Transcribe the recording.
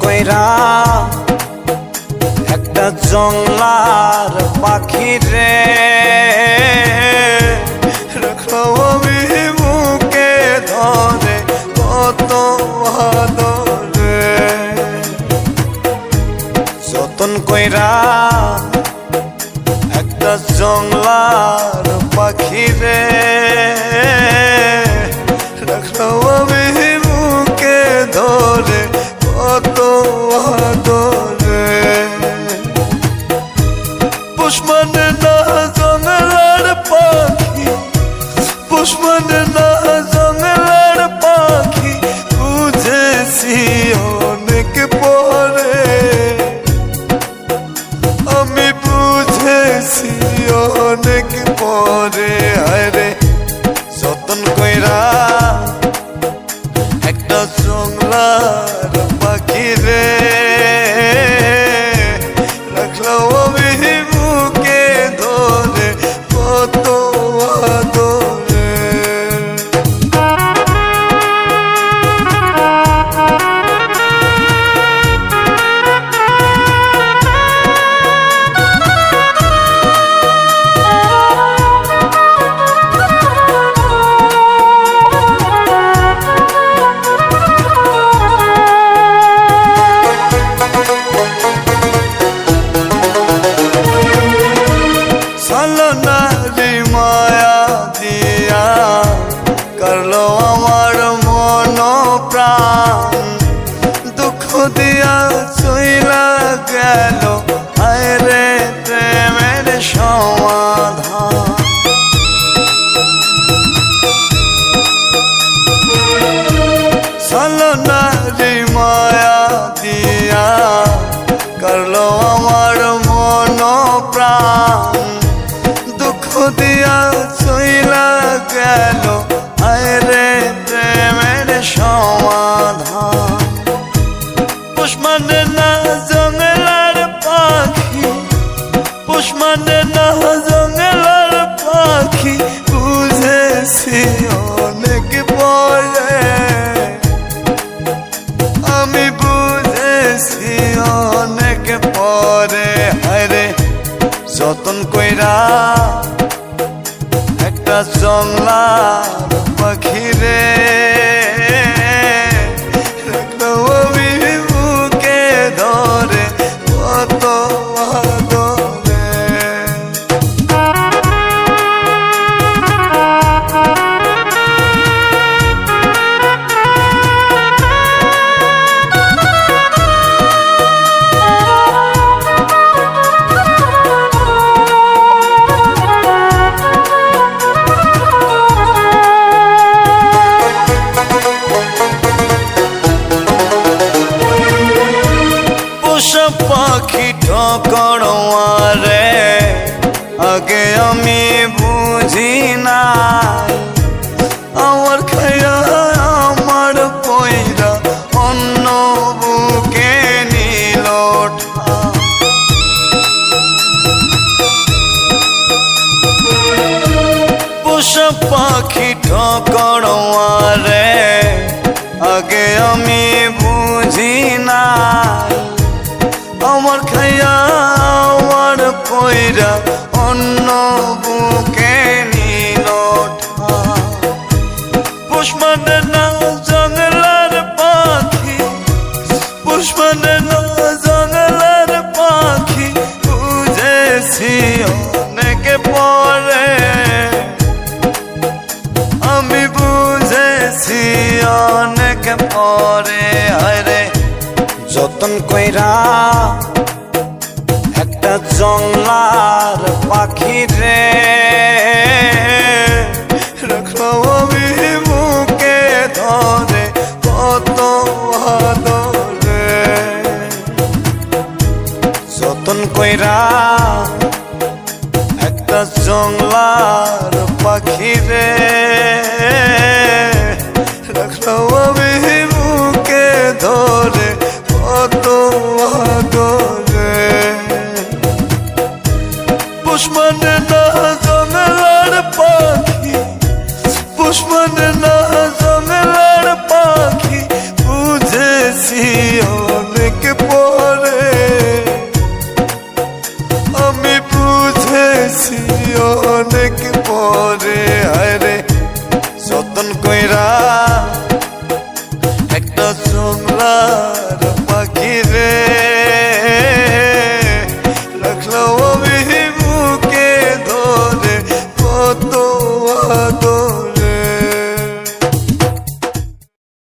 কইরা একটা জংলার পাখি রে রাখলো আমি বুকে ধরে কত আদরে যতন কইরা একটা জংলার পাখি রে রাখলো আমি বুকে ধরে কত আদরে পুষ্পনে না জংলার পাখি পুষ্পনে না জংলার পাখি বুঝেছি অনেক পরে আমি বুঝেছি অনেক পরে আরে যতন কইরা একটা জংলার পাখি রে রাখলো আমি বুকে ধরে কত আদরে নারী মায়া দিয়া করলো আমার মন প্রাণ দুঃখ দিয়া চইলা গেল আরে প্রেমের সমাধান চলো নারী মায়া দিয়া করলো আমার মন প্রাণ দুঃখ দিয়া চইলা গেল আরে প্রেমের সমাধান পুষ্পনে না জংলার পাখি পুষ্পনে না জংলার পাখি বুঝেছি অনেক পরে আমি বুঝেছি অনেক পরে আরে যতন কইরা একটা জংলার পাখি রে রাখলো আমি বুকে ধরে কত আদরে পাখি ঠকড়োয়ারে আগে আমি বুঝি নাই আমার খায়া আমার পয়রা অন্য বুকে নিল পোষা পাখি ঠকড়োয়ারে আগে আমি বুঝি নাই আমার খায়া আমার পয়রা অন্য বুকে নিল পুষ্পনে না জংলার পাখি পুষ্পনে না জংলার পাখি বুঝেছি অনেক পরে আমি বুঝেছি অনেক পরে আরে যতন কইরা একটা জংলার পাখি রে রাখলো আমি বুকে ধরে কত আদরে যতন কইরা একটা জংলার পাখি রে রাখলো আমি বুকে ধরে কত আদরে পুষ্পনে না জংলার পাখি পুষ্পনে না জংলার পাখি বুঝেছি অনেক আদর